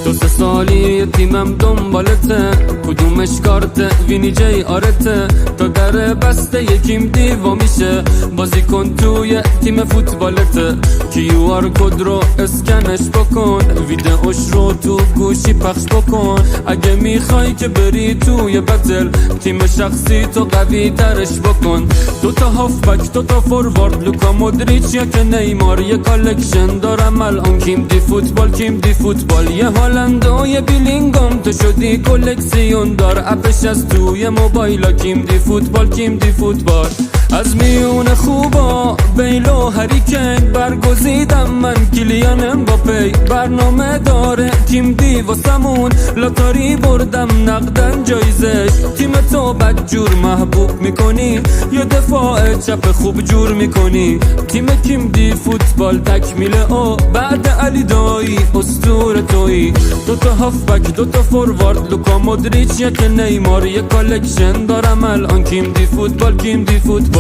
تو 3 سالی تیمم دنبالته، کدومش کارته وینی جی آرته، تا در بسته یکیم دیوا میشه، بازی کن توی تیم فوتبالته، QR کد رو اسکنش بکن، ویدئوش رو تو گوشی پخش بکن، اگه میخوای که بری توی بتل تیم شخصی تو قوی ترش بکن. 2 تا هافبک 2 تا فوروارد، لوکا مودریچ یا که نیمار، یه کالکشن دارم الان کیم دی فوتبال، کیم دی فوتبال، یه هالند و یه بیلینگام، تو شدی کلکسیون دار، اپش از توی موبایلا، کیم دی فوتبال، کیم دی فوتبال. از میون خوبا بیل و هریکن برگزیدم من، کلیان امباپی برنامه داره تیم دی واسمون، لاتاری بردم نقدن جایزش، تیم تو بدجور محبوب میکنی یا دفاع چپ خوب جور میکنی، تیم کیم دی فوتبال تکمیله او بعد علی دایی اسطوره تویی. 2 تا هافبک 2 تا فوروارد، لوکا مودریچ یا که نیمار، یه کالکشن دارم الان کیم دی فوتبال، کیم دی فوتبال.